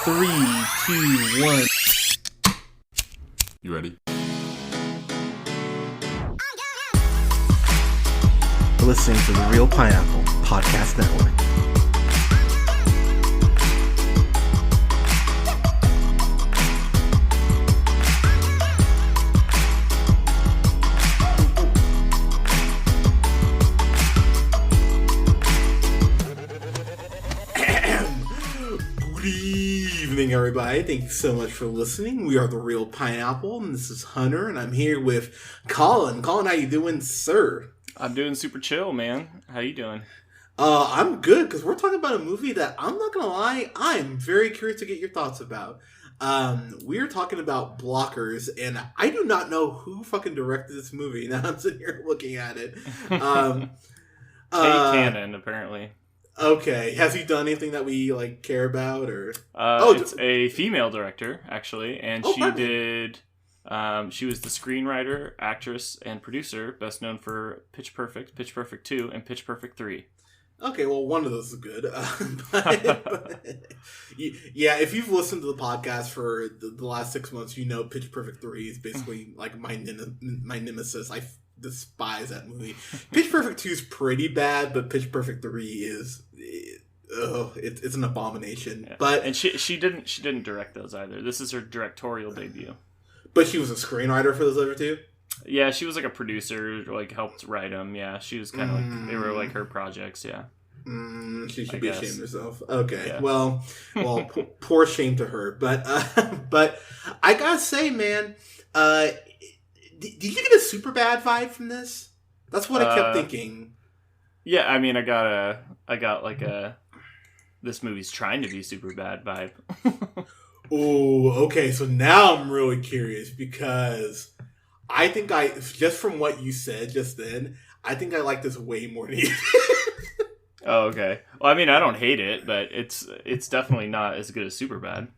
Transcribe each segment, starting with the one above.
Three, two, one. You ready? Listening to the Real Pineapple Podcast Network. Everybody, thank you so much for listening. We are the Real Pineapple, and this is Hunter, and I'm here with Colin. Colin, how you doing, sir? I'm doing super chill, man. How you doing? I'm good, because we're talking about a movie that, I'm not gonna lie, I'm very curious to get your thoughts about. We're talking about Blockers, and I do not know who fucking directed this movie. Now I'm sitting here looking at it. Kate Cannon, apparently. Okay, has he done anything that we care about, or? It's a female director, actually, and she did. She was the screenwriter, actress, and producer, best known for Pitch Perfect, Pitch Perfect 2, and Pitch Perfect 3. Okay, well, one of those is good. Yeah, if you've listened to the podcast for the last 6 months, you know Pitch Perfect 3 is basically like my nemesis. I despise that movie. Pitch Perfect 2 is pretty bad, but Pitch Perfect 3 is it's an abomination. Yeah. But and she didn't direct those either. This is her directorial debut. But she was a screenwriter for those other two? Yeah, she was like a producer, helped write them. Yeah, she was kind of they were like her projects, yeah. She should be ashamed of herself. Okay, yeah. Well, poor shame to her. But I gotta say, man, did you get a super bad vibe from this? That's what I kept thinking. Yeah, I mean, I got like a this movie's trying to be super bad vibe. Oh, okay. So now I'm really curious because I think just from what you said just then, I think I like this way more than you. Oh, okay. Well, I mean, I don't hate it, but it's definitely not as good as Superbad.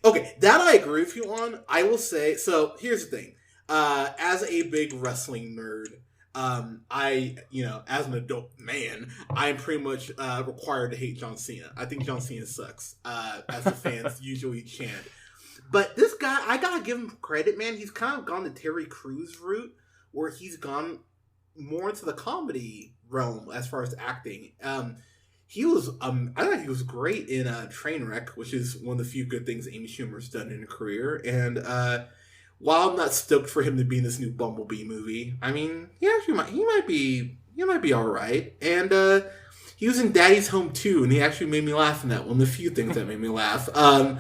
Okay, that I agree with you on. I will say, so here's the thing. As a big wrestling nerd, as an adult man, I'm pretty much required to hate John Cena. I think John Cena sucks, as the fans usually chant. But this guy, I gotta give him credit, man. He's kind of gone the Terry Crews route, where he's gone more into the comedy realm as far as acting. He was, I thought he was great in Trainwreck, which is one of the few good things Amy Schumer's done in her career. And while I'm not stoked for him to be in this new Bumblebee movie, I mean, he might be all right. And he was in Daddy's Home too, and he actually made me laugh in that one. The few things that made me laugh. I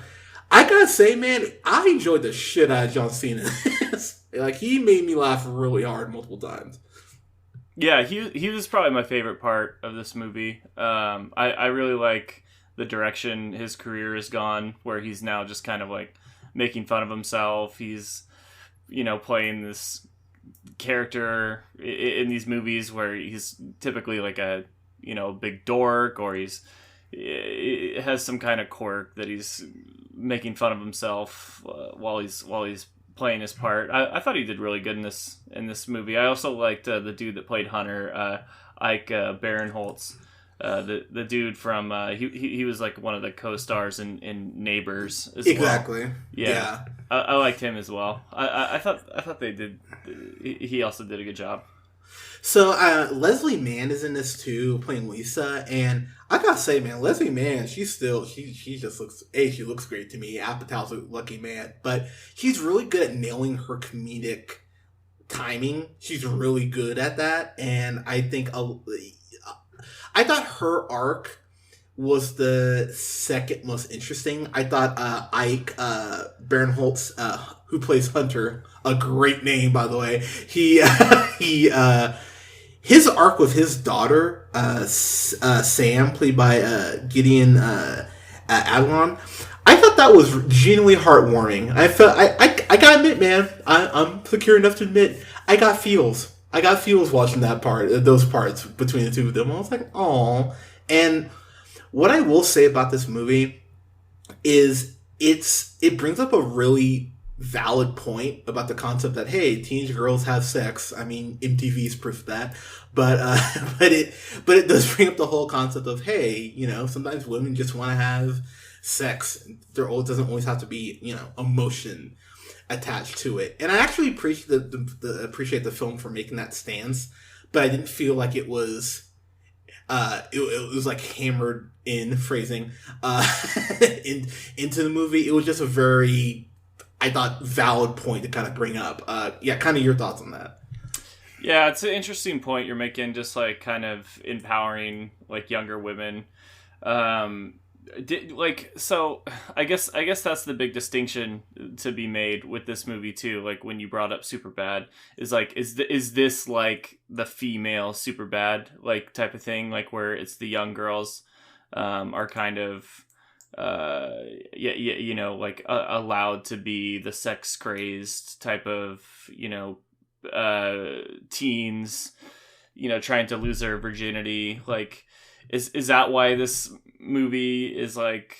gotta say, man, I enjoyed the shit out of John Cena. He made me laugh really hard multiple times. Yeah, he was probably my favorite part of this movie. I really like the direction his career has gone, where he's now just kind of making fun of himself. He's, playing this character in these movies where he's typically a big dork, or he has some kind of quirk that he's making fun of himself while he's playing his part. I thought he did really good in this movie. I also liked the dude that played Hunter, Ike Barinholtz, the dude from he was one of the co-stars in Neighbors as exactly. Well. Yeah. I liked him as well. I thought they did. He also did a good job. So Leslie Mann is in this too, playing Lisa, and I gotta say, man, Leslie Mann, she just looks. She looks great to me. Apatow's a lucky man, but she's really good at nailing her comedic timing. She's really good at that, and I think I thought her arc was the second most interesting. I thought Ike Barinholtz, who plays Hunter, a great name by the way. His arc with his daughter, Sam, played by Gideon Adlon, I thought that was genuinely heartwarming. I gotta admit, man, I'm secure enough to admit I got feels. Watching those parts between the two of them. I was like, "Aw." And what I will say about this movie is it brings up a really valid point about the concept that, hey, teenage girls have sex. I mean, MTV's proof of that, but but it does bring up the whole concept of, hey, sometimes women just want to have sex. Doesn't always have to be emotion attached to it. And I actually appreciate appreciate the film for making that stance, but I didn't feel like it was it was like hammered in phrasing into the movie. It was just a very, I thought, valid point to kind of bring up. Kind of your thoughts on that. Yeah, it's an interesting point you're making, just like kind of empowering like younger women. So I guess that's the big distinction to be made with this movie too. Like when you brought up Superbad, is like is this like the female Superbad like type of thing, like where it's the young girls are kind of allowed to be the sex crazed type of teens, trying to lose their virginity. Like is that why this movie is like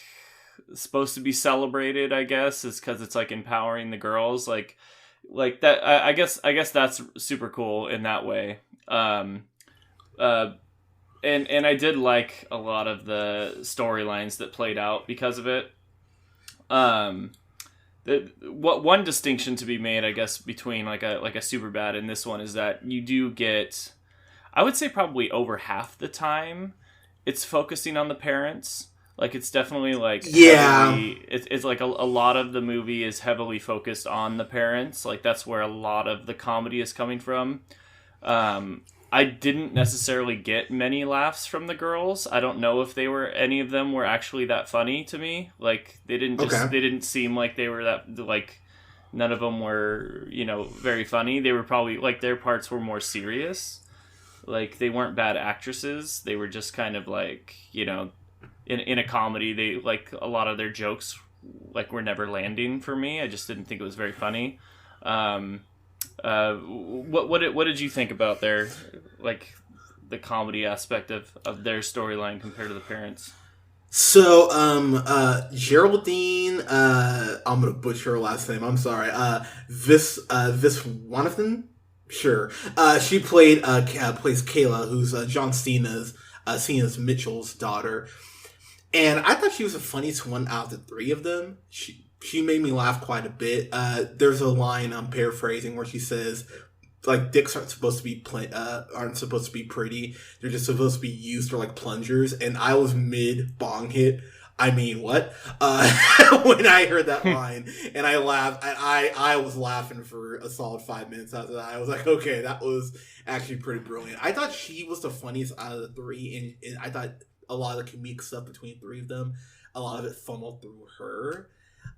supposed to be celebrated? I guess is because it's like empowering the girls, like that. I guess that's super cool in that way. And I did like a lot of the storylines that played out because of it. One distinction to be made, I guess, between like a Superbad and this one is that you do get, I would say probably over half the time, it's focusing on the parents. Like it's definitely like it's like a lot of the movie is heavily focused on the parents. Like that's where a lot of the comedy is coming from. I didn't necessarily get many laughs from the girls. I don't know if any of them were actually that funny to me. Like they didn't seem like they were that, like none of them were, very funny. They were probably like their parts were more serious. Like they weren't bad actresses. They were just kind of like, in a comedy, they like a lot of their jokes like were never landing for me. I just didn't think it was very funny. What did you think about their, like, the comedy aspect of their storyline compared to the parents? So, Geraldine, I'm gonna butcher her last name. I'm sorry. Viswanathan? Sure. She plays Kayla, who's John Cena's Mitchell's daughter. And I thought she was the funniest one out of the three of them. She made me laugh quite a bit. There's a line I'm paraphrasing where she says, like, dicks aren't supposed to be pretty. They're just supposed to be used for like plungers. And I was mid bong hit. I mean, what? When I heard that line, and I laughed. I was laughing for a solid 5 minutes after that. I was like, okay, that was actually pretty brilliant. I thought she was the funniest out of the three, and I thought a lot of the comedic stuff between the three of them, a lot of it funneled through her.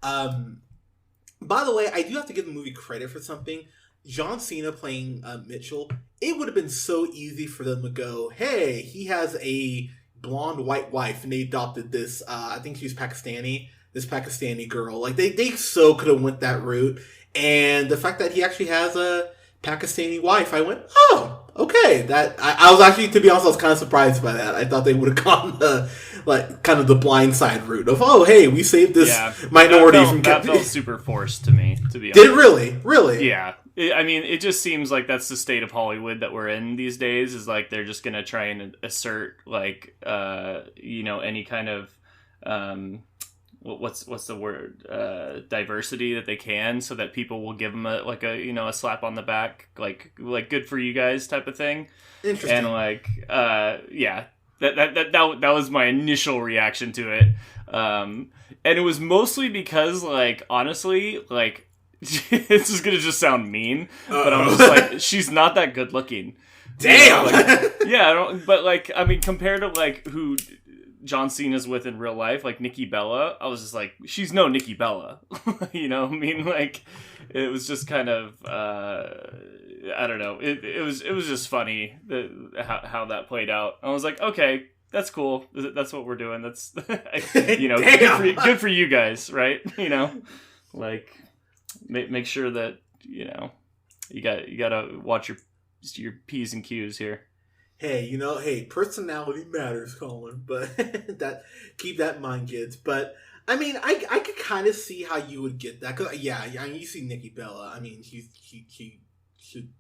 By the way, I do have to give the movie credit for something. John Cena playing Mitchell, it would have been so easy for them to go, hey, he has a blonde white wife, and they adopted this, I think she's Pakistani, this Pakistani girl. Like, they so could have went that route. And the fact that he actually has a Pakistani wife, I went, oh, okay. That I was actually, to be honest, I was kind of surprised by that. I thought they would have gone the, like, kind of the blindside route of, oh, hey, we saved this minority from... That felt super forced to me, to be honest. Did it really? Really? Yeah. I mean, it just seems like that's the state of Hollywood that we're in these days, is like they're just going to try and assert, like, any kind of, what's the word, diversity that they can, so that people will give them a slap on the back, like good for you guys type of thing. Interesting. And like, that was my initial reaction to it. And it was mostly because, like, honestly, like, this is gonna just sound mean, but I'm just like, she's not that good looking. Damn. But like, I mean, compared to like who John Cena's with in real life, like Nikki Bella, I was just like, she's no Nikki Bella. I mean, like, it was just kind of, I don't know. It was just funny how that played out. I was like, okay, that's cool. That's what we're doing. That's good for you guys, right? Like. Make sure that you gotta watch your P's and Q's here. Hey, personality matters, Colin. But keep that in mind, kids. But I mean, I could kind of see how you would get that. Cause yeah, I mean, you see Nikki Bella. I mean, she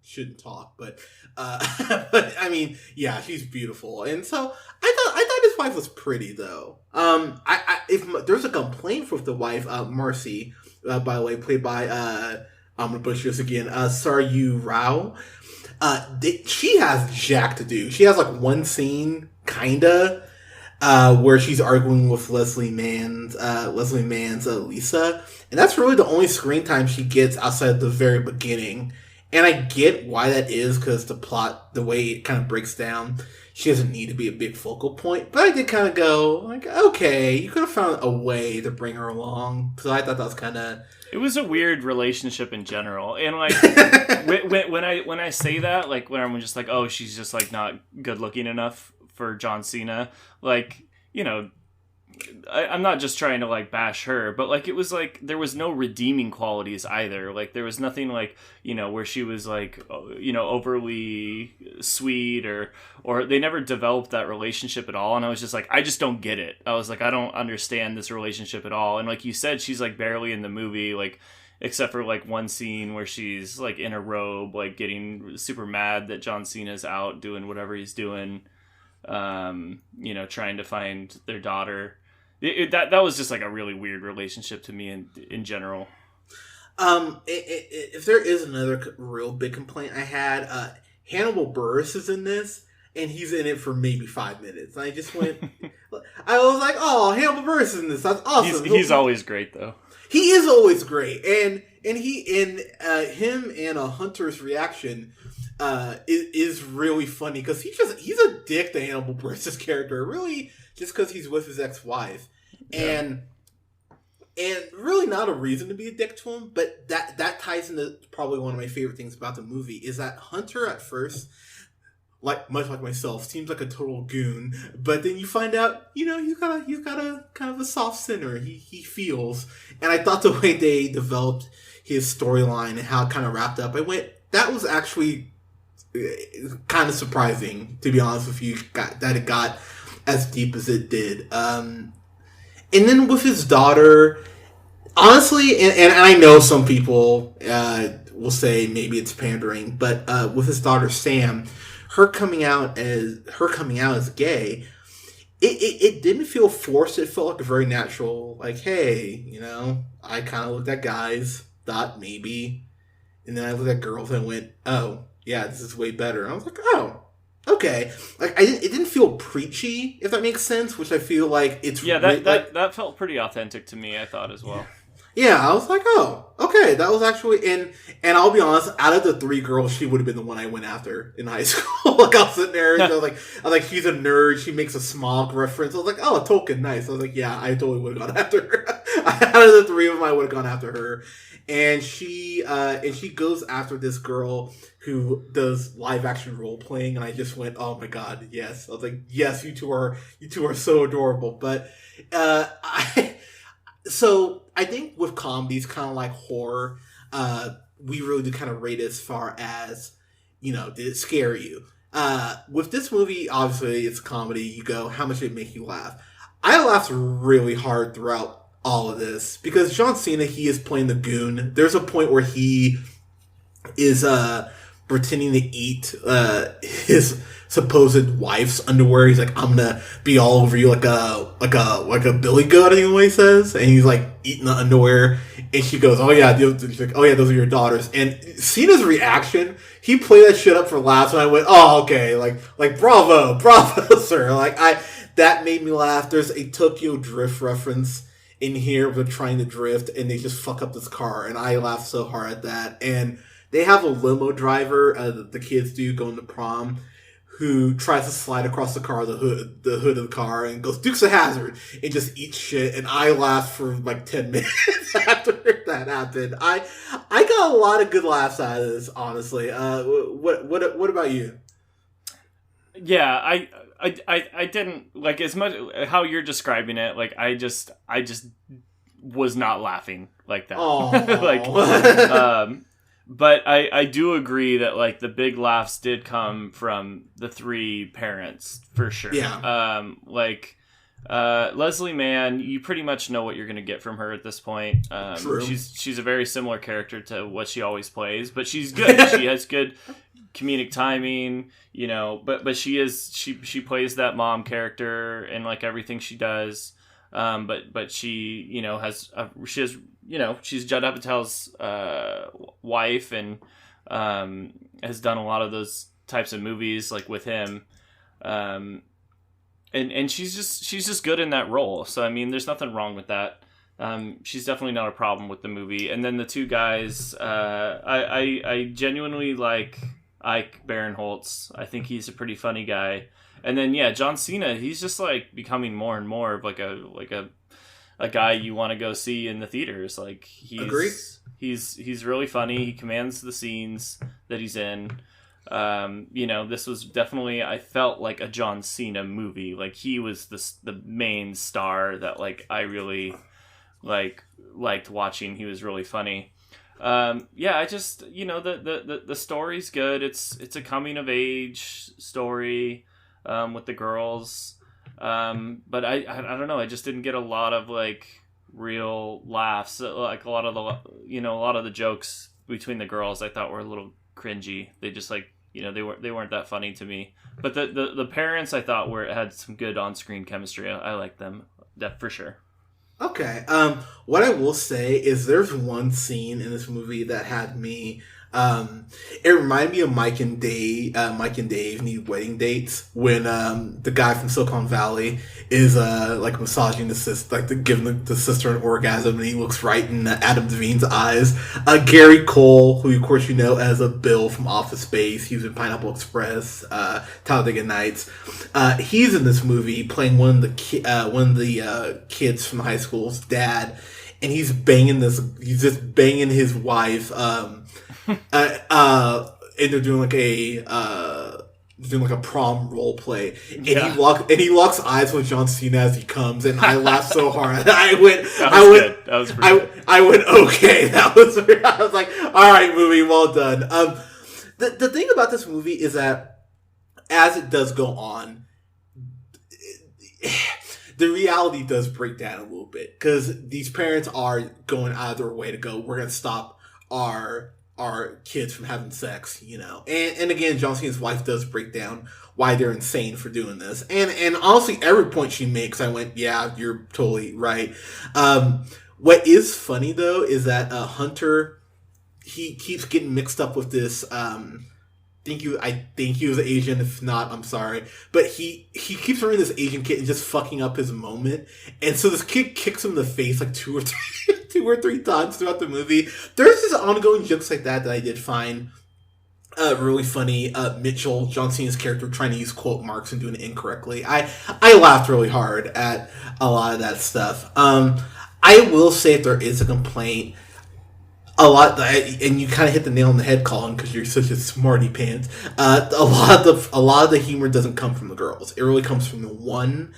shouldn't talk, but but I mean, yeah, she's beautiful, and so I thought his wife was pretty though. If there's a complaint with the wife, Marcy, by the way, played by I'm gonna butcher this again, Saryu Rao. She has jack to do. She has like one scene, kinda. Where she's arguing with Leslie Mann's Lisa, and that's really the only screen time she gets outside the very beginning. And I get why that is, because the plot, the way it kind of breaks down, she doesn't need to be a big focal point. But I did kind of go, like, okay, you could have found a way to bring her along. So I thought that was kind of... It was a weird relationship in general. And, like, when I say that, like, when I'm just like, oh, she's just, like, not good looking enough for John Cena, like, you know, I'm not just trying to like bash her, but like it was like there was no redeeming qualities either. Like there was nothing like, you know, where she was like, you know, overly sweet or they never developed that relationship at all. And I was just like, I just don't get it. I was like, I don't understand this relationship at all. And like you said, she's like barely in the movie, like except for like one scene where she's like in a robe, like getting super mad that John Cena's out doing whatever he's doing. You know, trying to find their daughter. That was just like a really weird relationship to me in general. If there is another real big complaint I had, Hannibal Buress is in this, and he's in it for maybe 5 minutes. I just went, I was like, oh, Hannibal Buress is in this. That's awesome. He's always great though. He is always great, and him and Hunter's reaction is really funny because he's a dick to Hannibal Buress' character, really, just because he's with his ex-wife, and really not a reason to be a dick to him, but that ties into probably one of my favorite things about the movie is that Hunter at first, like much like myself, seems like a total goon, but then you find out, you know, he's got a kind of a soft center. He feels, and I thought the way they developed his storyline and how it kind of wrapped up, I went, that was actually kind of surprising, to be honest with you, that it got as deep as it did. And then with his daughter, honestly, and I know some people will say maybe it's pandering, but with his daughter Sam, her coming out as gay, it didn't feel forced. It felt like a very natural, like, hey, you know, I kind of looked at guys, thought maybe, and then I looked at girls and went, oh, yeah, this is way better. And I was like, oh, okay. Like it didn't feel preachy, if that makes sense, which I feel like it's that felt pretty authentic to me, I thought as well. Yeah, I was like, oh, okay, that was actually, and I'll be honest, out of the three girls, she would have been the one I went after in high school. Like, I was sitting there, and I was like, she's a nerd, she makes a Smog reference. I was like, oh, Tolkien, nice. I was like, yeah, I totally would have gone after her. Out of the three of them, I would have gone after her. And she goes after this girl who does live action role playing, and I just went, oh my god, yes. I was like, yes, you two are so adorable. But so I think with comedies, kind of like horror, we really do kind of rate as far as, you know, did it scare you? With this movie, obviously it's a comedy. You go, how much did it make you laugh? I laughed really hard throughout all of this because John Cena, he is playing the goon. There's a point where he is pretending to eat his supposed wife's underwear. He's like, I'm gonna be all over you like a billy goat, I think is what he says. And he's like eating the underwear, and she goes, oh yeah, she's like, oh yeah, those are your daughters. And Cena's reaction, he played that shit up for laughs, and I went, oh okay, like bravo sir. Like that made me laugh. There's a Tokyo Drift reference in here where they're trying to drift and they just fuck up this car, and I laughed so hard at that. And they have a limo driver, the kids do, going to prom, who tries to slide across the hood of the car and goes, Duke's a hazard, and just eats shit. And I laughed for like 10 minutes after that happened. I got a lot of good laughs out of this, honestly. What about you? Yeah, I didn't like as much how you're describing it. Like I just was not laughing like that. Like, but I do agree that like the big laughs did come from the three parents for sure. Yeah. Like Leslie Mann, you pretty much know what you're going to get from her at this point. True. She's a very similar character to what she always plays, but she's good. She has good comedic timing, you know. But she plays that mom character in like everything she does. But she, you know, has she's Judd Apatow's wife, and has done a lot of those types of movies like with him. And she's just good in that role. So I mean, there's nothing wrong with that. She's definitely not a problem with the movie. And then the two guys, I genuinely like Ike Barinholtz. I think he's a pretty funny guy. And then yeah, John Cena, he's just like becoming more and more of like a guy you want to go see in the theaters. Like he's really funny. He commands the scenes that he's in. You know, this was definitely, I felt like a John Cena movie. Like he was the main star that like I really liked watching. He was really funny. Yeah, I just, you know, the story's good. It's a coming of age story with the girls. But I don't know, I just didn't get a lot of like real laughs. Like a lot of the jokes between the girls I thought were a little cringy. They just like, you know, they weren't that funny to me. But the parents I thought had some good on-screen chemistry. I liked them, that for sure. Okay. What I will say is there's one scene in this movie that had me. It reminded me of Mike and Dave Need Wedding Dates when the guy from Silicon Valley is like massaging the sister, like giving the sister an orgasm, and he looks right in Adam Devine's eyes. Gary Cole, who of course you know as a Bill from Office Space, he was in Pineapple Express, Talladega Nights. He's in this movie playing one of the kids from high school's dad, and he's just banging his wife. And they're doing like a prom role play, and he locks eyes with John Cena as he comes, and I laughed so hard. I went, okay, I was like, all right, movie, well done. The thing about this movie is that as it does go on, the reality does break down a little bit, because these parents are going out of their way to go, we're going to stop our kids from having sex, you know. And again, John Cena's wife does break down why they're insane for doing this. And honestly, every point she makes, I went, yeah, you're totally right. What is funny, though, is that Hunter, he keeps getting mixed up with this, I think he was Asian. If not, I'm sorry. But he keeps running this Asian kid and just fucking up his moment. And so this kid kicks him in the face like two or three times throughout the movie. There's just ongoing jokes like that I did find really funny. Mitchell, John Cena's character, trying to use quote marks and doing it incorrectly. I laughed really hard at a lot of that stuff. I will say if there is a complaint, a lot, and you kind of hit the nail on the head, Colin, because you're such a smarty pants. A lot of the humor doesn't come from the girls. It really comes from the one.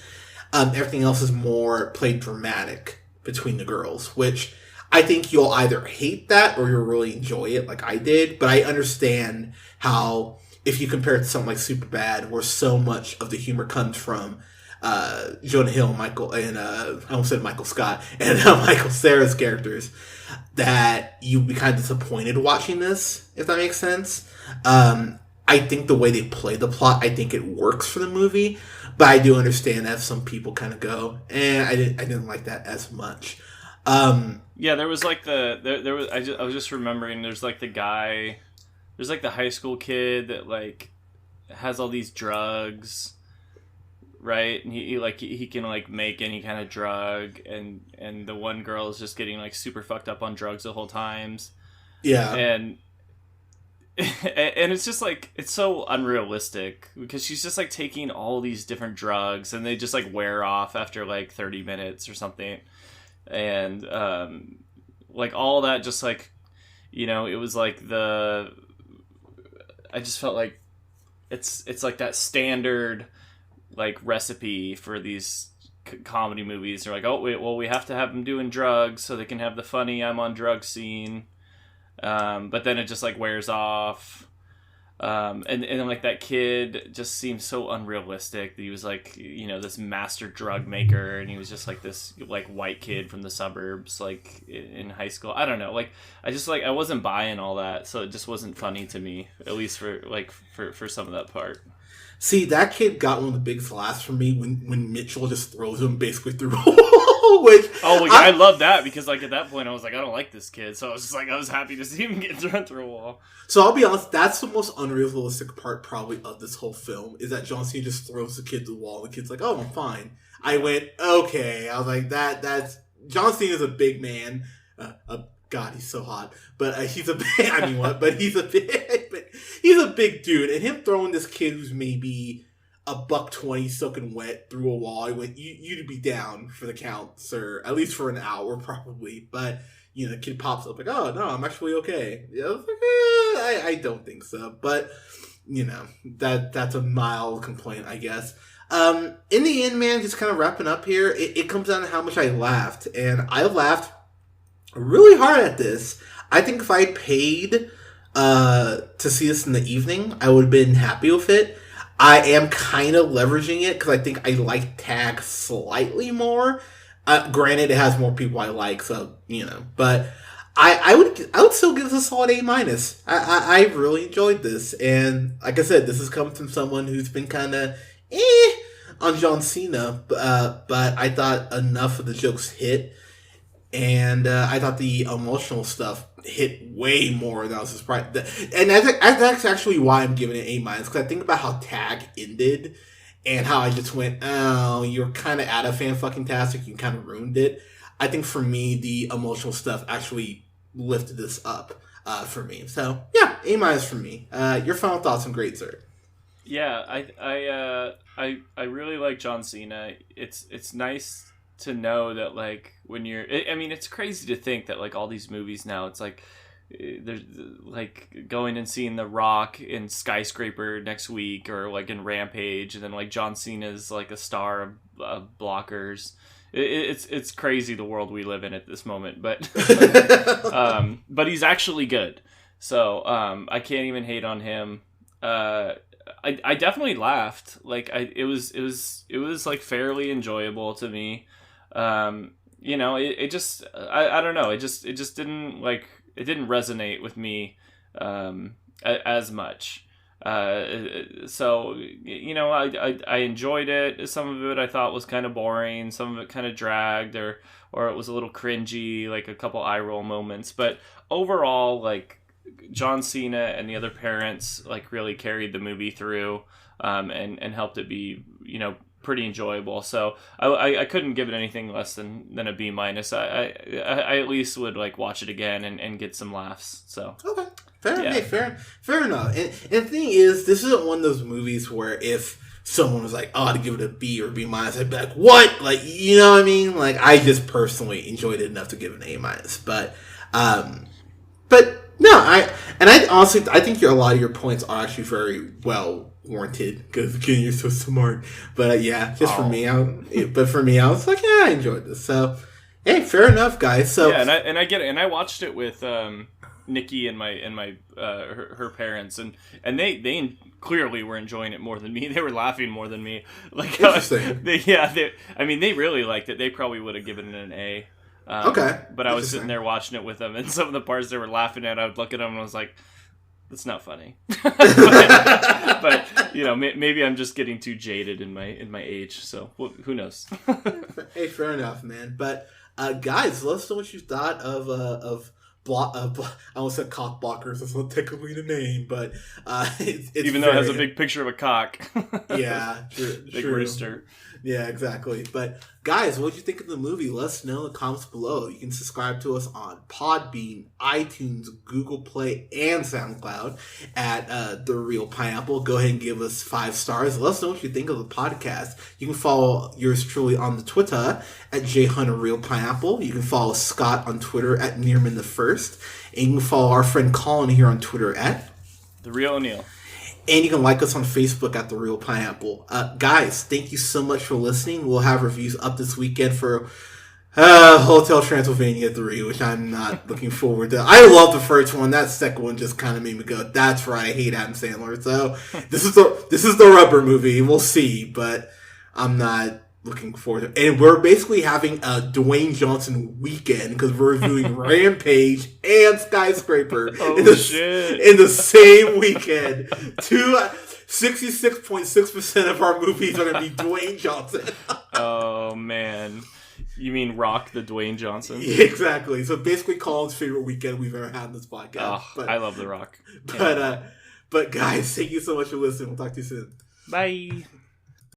Everything else is more played dramatic between the girls, which I think you'll either hate that or you'll really enjoy it, like I did. But I understand how, if you compare it to something like Superbad, where so much of the humor comes from Jonah Hill, Michael, and I almost said Michael Scott, and Michael Cera's characters, that you'd be kind of disappointed watching this, if that makes sense. I think the way they play the plot, I think it works for the movie, but I do understand that some people kind of go, I didn't like that as much. Yeah, there was like there was I was just remembering there's like the guy, there's like the high school kid that like has all these drugs, right? And he can like make any kind of drug, and the one girl is just getting like super fucked up on drugs the whole times. Yeah. And it's just like, it's so unrealistic because she's just like taking all these different drugs and they just like wear off after like 30 minutes or something. And like all that, just like, you know, it was like I just felt like it's like that standard like recipe for these comedy movies. They're like, oh wait, well we have to have them doing drugs so they can have the funny I'm on drugs scene, but then it just like wears off. And like that kid just seemed so unrealistic. He was like, this master drug maker, and he was just like this like white kid from the suburbs, like in high school. I don't know. Like I wasn't buying all that, so it just wasn't funny to me, at least for some of that part. See, that kid got one of the biggest laughs from me when Mitchell just throws him basically through a wall. I love that, because like at that point I was like, I don't like this kid, so I was just like, I was happy to see him get thrown through a wall. So I'll be honest, that's the most unrealistic part probably of this whole film, is that John Cena just throws the kid through the wall. The kid's like, oh, I'm fine. I went, okay. I was like, that's John Cena's a big man. God, he's so hot. But he's a big, I mean, what? But he's a big dude. And him throwing this kid who's maybe $120 soaking wet through a wall, I went, you'd be down for the count, sir. At least for an hour, probably. But, the kid pops up like, oh, no, I'm actually okay. I was like, I don't think so. But, that's a mild complaint, I guess. In the end, man, just kind of wrapping up here, it comes down to how much I laughed. And I laughed really hard at this. I think if I paid to see this in the evening, I would have been happy with it. I am kind of leveraging it because I think I like Tag slightly more. Granted, it has more people I like, so but I would still give this a solid A-. I really enjoyed this, and like I said, this is coming from someone who's been kind of on John Cena, but I thought enough of the jokes hit. And I thought the emotional stuff hit way more than I was surprised. And that's actually why I'm giving it A-, because I think about how Tag ended and how I just went, oh, you're kind of out of fan-fucking-tastic. You kind of ruined it. I think for me, the emotional stuff actually lifted this up for me. So, yeah, A- for me. Your final thoughts on Great Sir? Yeah, I really like John Cena. It's nice to know that, like, when you're, I mean, it's crazy to think that, like, all these movies now, it's like, there's like going and seeing The Rock in Skyscraper next week, or like in Rampage, and then like John Cena's like a star of Blockers. It's crazy the world we live in at this moment, but but he's actually good, so I can't even hate on him. I definitely laughed. Like it was like fairly enjoyable to me. It just I don't know. It just didn't like. It didn't resonate with me as much. So, I enjoyed it. Some of it I thought was kind of boring. Some of it kind of dragged, or it was a little cringy, like a couple eye roll moments. But overall, like, John Cena and the other parents, like, really carried the movie through and helped it be, pretty enjoyable. So I couldn't give it anything less than a B-. I at least would like watch it again and get some laughs. So okay, fair enough. And the thing is, this isn't one of those movies where if someone was like, "Oh, to give it a B or B-", I'd be like, "What?" Like, you know what I mean? Like, I just personally enjoyed it enough to give it an A-. But no, I honestly think a lot of your points are actually very well warranted, because again, you're so smart. But for me, I was like, yeah, I enjoyed this. So, hey, fair enough, guys. So yeah, and I get it. And I watched it with Nikki and my her parents, and they clearly were enjoying it more than me. They were laughing more than me. Like, interesting. They really liked it. They probably would have given it an A. Okay, but I was sitting there watching it with them, and some of the parts they were laughing at, I would look at them and I was like, that's not funny. but maybe I'm just getting too jaded in my age, so who knows. Hey, fair enough, man. But guys, let us know what you thought of I almost said cock blockers. That's not technically the name, but it's even though it has a big picture of a cock. Yeah, big rooster. Yeah, exactly. But guys, what did you think of the movie? Let us know in the comments below. You can subscribe to us on Podbean, iTunes, Google Play, and SoundCloud at The Real Pineapple. Go ahead and give us 5 stars. Let us know what you think of the podcast. You can follow yours truly on the Twitter at JHunterRealPineapple. You can follow Scott on Twitter at NearmanTheFirst. And you can follow our friend Colin here on Twitter at The Real O'Neill. And you can like us on Facebook at The Real Pineapple. Guys, thank you so much for listening. We'll have reviews up this weekend for Hotel Transylvania 3, which I'm not looking forward to. I love the first one. That second one just kind of made me go, that's right, I hate Adam Sandler. So this is the rubber movie. We'll see, but I'm not looking forward to it. And we're basically having a Dwayne Johnson weekend because we're reviewing Rampage and Skyscraper in the same weekend. 66.6% of our movies are going to be Dwayne Johnson. Oh, man. You mean Rock the Dwayne Johnson? Yeah, exactly. So basically Colin's favorite weekend we've ever had in this podcast. Oh, I love The Rock. But guys, thank you so much for listening. We'll talk to you soon. Bye.